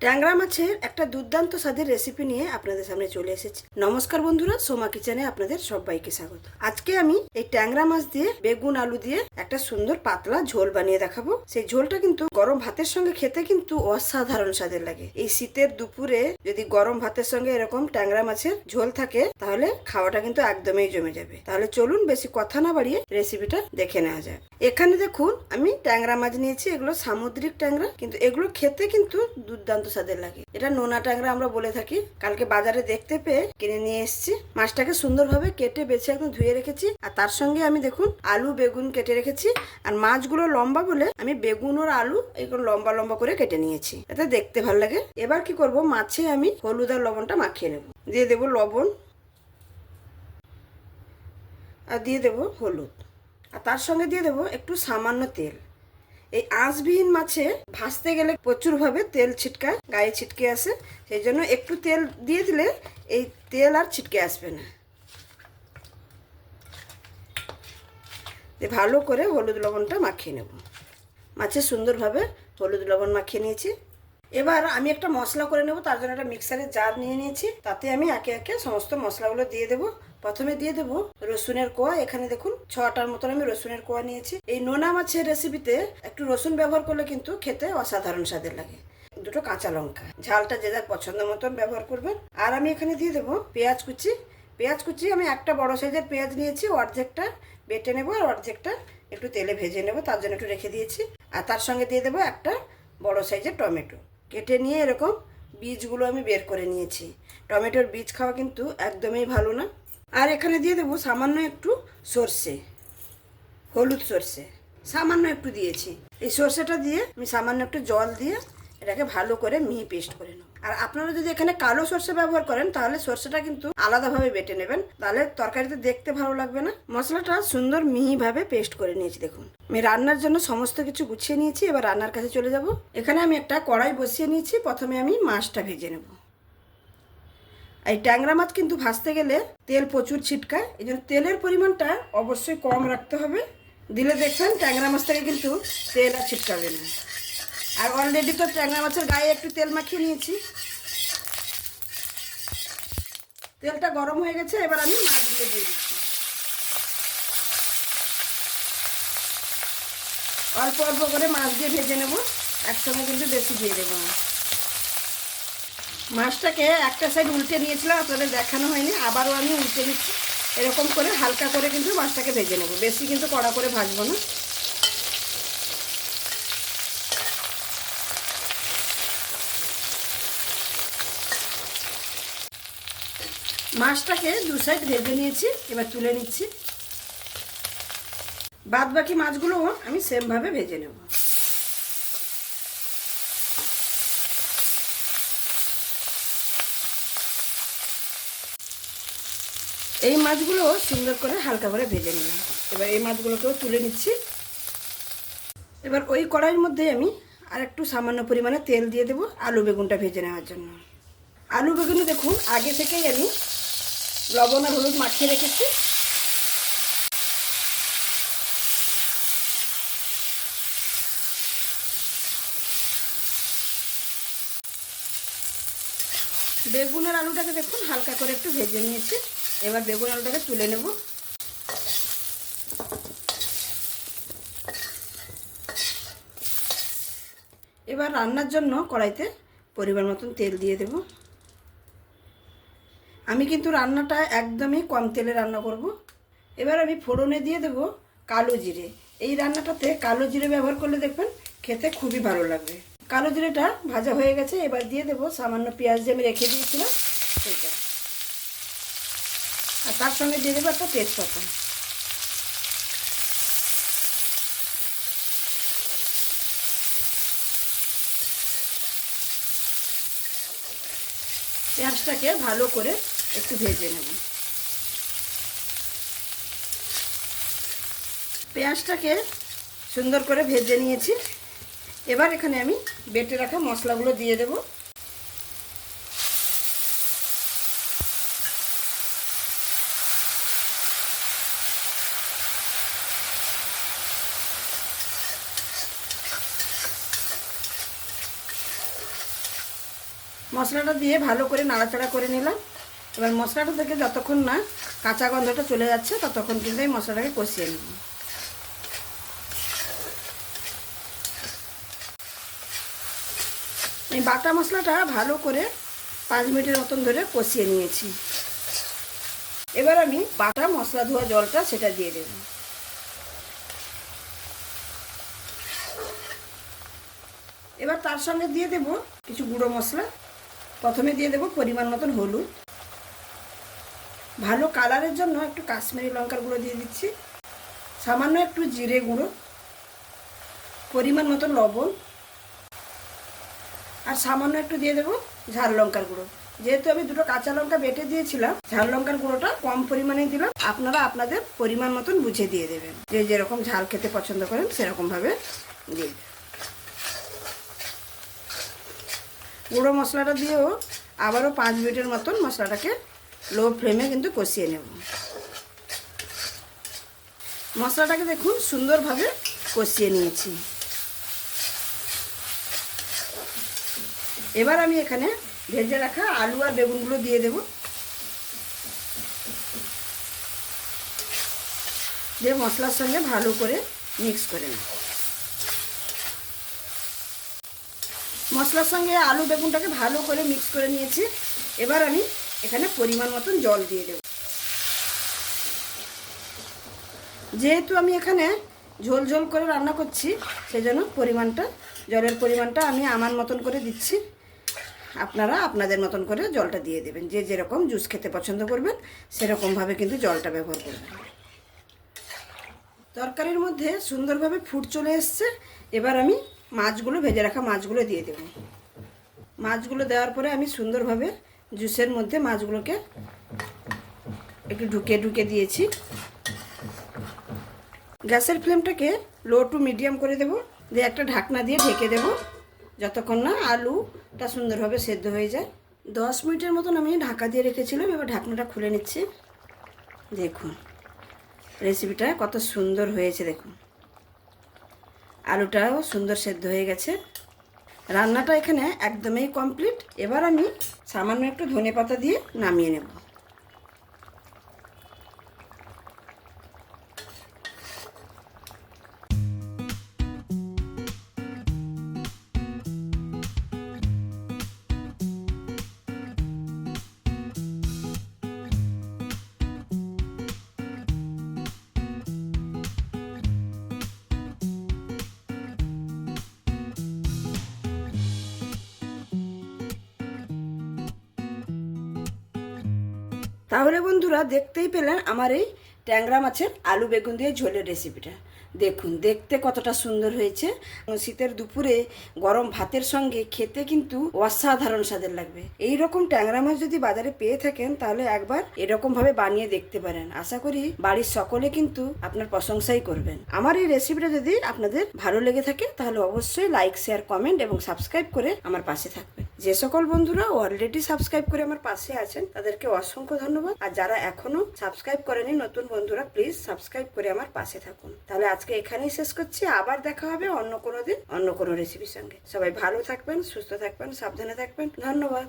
ট্যাংরা মাছের একটা দুর্দান্ত স্বাদের রেসিপি নিয়ে আপনাদের সামনে চলে এসেছি। নমস্কার বন্ধুরা, সোমা কিচেনে আপনাদের সবাইকে স্বাগত। আজকে আমি এই ট্যাংরা মাছ দিয়ে বেগুন আলু দিয়ে একটা সুন্দর পাতলা ঝোল বানিয়ে দেখাবো। সেই ঝোলটা কিন্তু গরম ভাতের সঙ্গে খেতে কিন্তু অসাধারণ স্বাদের লাগে। এই শীতের দুপুরে যদি গরম ভাতের সঙ্গে এরকম ট্যাংরা মাছের ঝোল থাকে তাহলে খাওয়াটা কিন্তু একদমই জমে যাবে। তাহলে চলুন বেশি কথা না বাড়িয়ে রেসিপিটা দেখে নেওয়া যাক। এখানে দেখুন আমি ট্যাংরা মাছ নিয়েছি। এগুলো সামুদ্রিক ট্যাংরা, কিন্তু এগুলো খেতে কিন্তু দুর্দান্ত স্বাদের লাগে। এটা নোনা ট্যাংরা আমরা বলে থাকি। কালকে বাজারে দেখতে পেয়ে কিনে নিয়ে এসেছি। মাছটাকে সুন্দরভাবে কেটে বেছে একদম ধুয়ে রেখেছি। আর তার সঙ্গে আমি দেখুন আলু বেগুন কেটে রেখেছি। আর মাছগুলো লম্বা বলে আমি বেগুন আর আলু এগুলো লম্বা লম্বা করে কেটে নিয়েছি, এতে দেখতে ভালো লাগে। এবার কি করব, মাছে আমি হলুদ আর লবণটা মাখিয়ে নেব। দিয়ে দেব লবণ আর দিয়ে দেব হলুদ, আর তার সঙ্গে দিয়ে দেব একটু সামান্য তেল। এই আঁশবিহীন মাছে ভাজতে গেলে প্রচুরভাবে তেল ছিটকায়, গায়ে ছিটকে আসে। সেই জন্য একটু তেল দিয়ে দিলে এই তেল আর ছিটকে আসবে না। ভালো করে হলুদ লবণটা মাখিয়ে নেব। মাছে সুন্দরভাবে হলুদ লবণ মাখিয়ে নিয়েছি। এবার আমি একটা মশলা করে নেব। তার জন্য একটা মিক্সারের জার নিয়ে নিয়েছি। তাতে আমি একে একে সমস্ত মশলাগুলো দিয়ে দেবো। প্রথমে দিয়ে দেবো রসুনের কোয়া। এখানে দেখুন 6টার মতন আমি রসুনের কোয়া নিয়েছি। এই নোনা মাছের রেসিপিতে একটু রসুন ব্যবহার করলে কিন্তু খেতে অসাধারণ স্বাদের লাগে। দুটো কাঁচা লঙ্কা, ঝালটা যে যার পছন্দ মতন ব্যবহার করবেন। আর আমি এখানে দিয়ে দেবো পেঁয়াজ কুচি। পেঁয়াজ কুচি আমি একটা বড় সাইজের পেঁয়াজ নিয়েছি। অর্ধেকটা বেটে নেবো আর অর্ধেকটা একটু তেলে ভেজে নেবো, তার জন্য একটু রেখে দিয়েছি। আর তার সঙ্গে দিয়ে দেবো একটা বড় সাইজের টমেটো কেটে নিয়ে এরকম বীজগুলো আমি বের করে নিয়েছি। টমেটোর বীজ খাওয়া কিন্তু একদমই ভালো না। আর এখানে দিয়ে দেবো সামান্য একটু সর্ষে, হলুদ সর্ষে সামান্য একটু দিয়েছি। এই সর্ষেটা দিয়ে আমি সামান্য একটু জল দিয়ে এটাকে ভালো করে মিহি পেস্ট করে নেব। আর আপনারা যদি এখানে কালো সর্ষে ব্যবহার করেন তাহলে সর্ষেটা কিন্তু আলাদাভাবে বেটে নেবেন, তাহলে তরকারিতে দেখতে ভালো লাগবে না। মশলাটা সুন্দর মিহিভাবে পেস্ট করে নিয়েছি। দেখুন আমি রান্নার জন্য সমস্ত কিছু গুছিয়ে নিয়েছি। এবার রান্নার কাছে চলে যাব। এখানে আমি একটা কড়াই বসিয়ে নিয়েছি। প্রথমে আমি মাছটা ভেজে নেব। এই ট্যাংরা মাছ কিন্তু ভাজতে গেলে তেল প্রচুর ছিটকায়, এই জন্য তেলের পরিমাণটা অবশ্যই কম রাখতে হবে। দিলে দেখবেন ট্যাংরা মাছ থেকে কিন্তু তেল আর ছিটকাবে না। আর অলরেডি তো ট্যাংরা মাছের গায়ে একটু তেল মাখিয়ে নিয়েছি। তেলটা গরম হয়ে গেছে। এবার আমি মাছগুলো দিয়ে দিচ্ছি। অল্প অল্প করে মাছ দিয়ে ভেজে নেব, একসঙ্গে কিন্তু বেশি দিয়ে দেবো না। মাছটাকে একটা সাইড উল্টে নিয়েছিলাম, আপনাদের দেখানো হয়নি। আবারও আমি উল্টে নিচ্ছি। এরকম করে হালকা করে কিন্তু মাছটাকে ভেজে নেব, বেশি কিন্তু কড়া করে ভাজবো না। মাছটাকে দু সাইড ভেজে নিয়েছি, এবার তুলে নিচ্ছি। বাদ বাকি মাছগুলো আমি সেমভাবে ভেজে নেব। এই মাছগুলো সুন্দর করে হালকা করে ভেজে নিলাম। এবার এই মাছগুলোকেও তুলে নিচ্ছি। এবার ওই কড়াইয়ের মধ্যে আমি আর একটু সামান্য পরিমাণে তেল দিয়ে দেবো আলু বেগুনটা ভেজে নেওয়ার জন্য। আলু বেগুন দেখুন আগে থেকেই আমি লবণ আর হলুদ মাখিয়ে রেখেছি। বেগুন আর আলুটাকে দেখুন হালকা করে একটু ভেজে নিয়েছি। এবার বেগুন আলুটাকে তুলে নেব। এবার রান্নার জন্য কড়াইতে পরিমাণ মতন তেল দিয়ে দেব। আমি কিন্তু রান্নাটা একদমই কম তেলে রান্না করব। এবার আমি ফোড়নে দিয়ে দেব কালো জিরে। এই রান্নাটাতে কালো জিরে ব্যবহার করলে দেখবেন খেতে খুবই ভালো লাগবে। কালো জিরেটা ভাজা হয়ে গেছে। এবার দিয়ে দেব সামান্য পেঁয়াজ যে আমি রেখে দিয়েছিলাম সেটা, আর তার সঙ্গে দিয়ে দেবো একটা তেজপাতা। পেঁয়াজটাকে ভালো করে একটু ভেজে নেব। পেঁয়াজটাকে সুন্দর করে ভেজে নিয়েছি। এবার এখানে আমি বেটে রাখা মশলাগুলো দিয়ে দেব। মশলাটা দিয়ে ভালো করে নাড়াচাড়া করে নিলাম। এবার মশলাটা থেকে যতক্ষণ না কাঁচা গন্ধটা চলে যাচ্ছে ততক্ষণ কিন্তু এই মশলাটাকে কষিয়ে নেব। এই বাটা মশলাটা ভালো করে 5 মিনিটের মতন ধরে কষিয়ে নিয়েছি। এবার আমি বাটা মশলা ধোয়া জলটা সেটা দিয়ে দেব। এবার তার সঙ্গে দিয়ে দেব কিছু গুঁড়ো মশলা। প্রথমে দিয়ে দেব পরিমাণ মতন হলুদ, ভালো কালারের জন্য একটু কাশ্মীরি লঙ্কার গুঁড়ো দিয়ে দিচ্ছি, সামান্য একটু জিরে গুঁড়ো, পরিমাণ মতন লবণ, আর সামান্য একটু দিয়ে দেবো ঝাল লঙ্কার গুঁড়ো। যেহেতু আমি দুটো কাঁচা লঙ্কা বেটে দিয়েছিলাম, ঝাল লঙ্কার গুঁড়োটা কম পরিমাণে দিলাম। আপনারা আপনাদের পরিমাণ মতন বুঝে দিয়ে দেবেন, যে যেরকম ঝাল খেতে পছন্দ করেন সেরকমভাবে দিয়ে দেবেন। গুঁড়ো মশলাটা দিয়েও আবারও 5 মিনিটের মতন মশলাটাকে লো ফ্লেমে কিন্তু কষিয়ে নেব। মশলাটাকে দেখুন সুন্দরভাবে কষিয়ে নিয়েছি। এবার আমি এখানে ভেজে রাখা আলু আর বেগুনগুলো দিয়ে দেব। দিয়ে মশলার সঙ্গে ভালো করে মিক্স করে নেব। মশলার সঙ্গে আলু বেগুনটাকে ভালো করে মিক্স করে নিয়েছি। এবার আমি এখানে পরিমাণ মতন জল দিয়ে দেব। যেহেতু আমি এখানে ঝোল ঝোল করে রান্না করছি, সেজন্য জলের পরিমাণটা আমি আমার মতন করে দিচ্ছি। আপনারা আপনাদের মতন করে জলটা দিয়ে দেবেন, যে যেরকম জুস খেতে পছন্দ করবেন সেরকমভাবে কিন্তু জলটা ব্যবহার করবেন। তরকারির মধ্যে সুন্দরভাবে ফুট চলে এসছে। এবার আমি ভেজে রাখা মাছগুলো দিয়ে দেব। মাছগুলো দেওয়ার পরে আমি সুন্দরভাবে জুসের মধ্যে মাছগুলোকে একটু ঢুকে দিয়েছি। গ্যাসের ফ্লেমটাকে লো টু মিডিয়াম করে দেব, দিয়ে একটা ঢাকনা দিয়ে ঢেকে দেব যতক্ষণ না আলুটা সুন্দরভাবে সেদ্ধ হয়ে যায়। 10 মিনিটের মতন আমি ঢাকা দিয়ে রেখেছিলাম। এবার ঢাকনাটা খুলে নিচ্ছি। দেখুন রেসিপিটা কত সুন্দর হয়েছে। দেখুন আলুটাও সুন্দর সেদ্ধ হয়ে গেছে। রান্নাটা এখানে একদমই কমপ্লিট। এবার আমি সামান্য একটু ধনেপাতা দিয়ে নামিয়ে নেব। তাহলে বন্ধুরা দেখতেই পেলেন আমার এই ট্যাংরা মাছের আলু বেগুন দিয়ে ঝোলের রেসিপিটা। দেখুন দেখতে কতটা সুন্দর হয়েছে। শীতের দুপুরে গরম ভাতের সঙ্গে খেতে কিন্তু অসাধারণ স্বাদের লাগবে। এই রকম ট্যাংরা মাছ যদি বাজারে পেয়ে থাকেন তাহলে একবার এরকম ভাবে বানিয়ে দেখতে পারেন। আশা করি বাড়ির সকলে কিন্তু আপনার প্রশংসাই করবেন। আমার এই রেসিপিটা যদি আপনাদের ভালো লেগে থাকে তাহলে অবশ্যই লাইক, শেয়ার, কমেন্ট এবং সাবস্ক্রাইব করে আমার পাশে থাকবেন। যে সকল বন্ধুরা অলরেডি সাবস্ক্রাইব করে আমার পাশে আছেন তাদেরকে অসংখ্য ধন্যবাদ। আর যারা এখনো সাবস্ক্রাইব করেনি নতুন বন্ধুরা প্লিজ সাবস্ক্রাইব করে আমার পাশে থাকুন। তাহলে আজকে এখানেই শেষ করছি। আবার দেখা হবে অন্য কোনো দিন অন্য কোনো রেসিপির সঙ্গে। সবাই ভালো থাকবেন, সুস্থ থাকবেন, সাবধানে থাকবেন। ধন্যবাদ।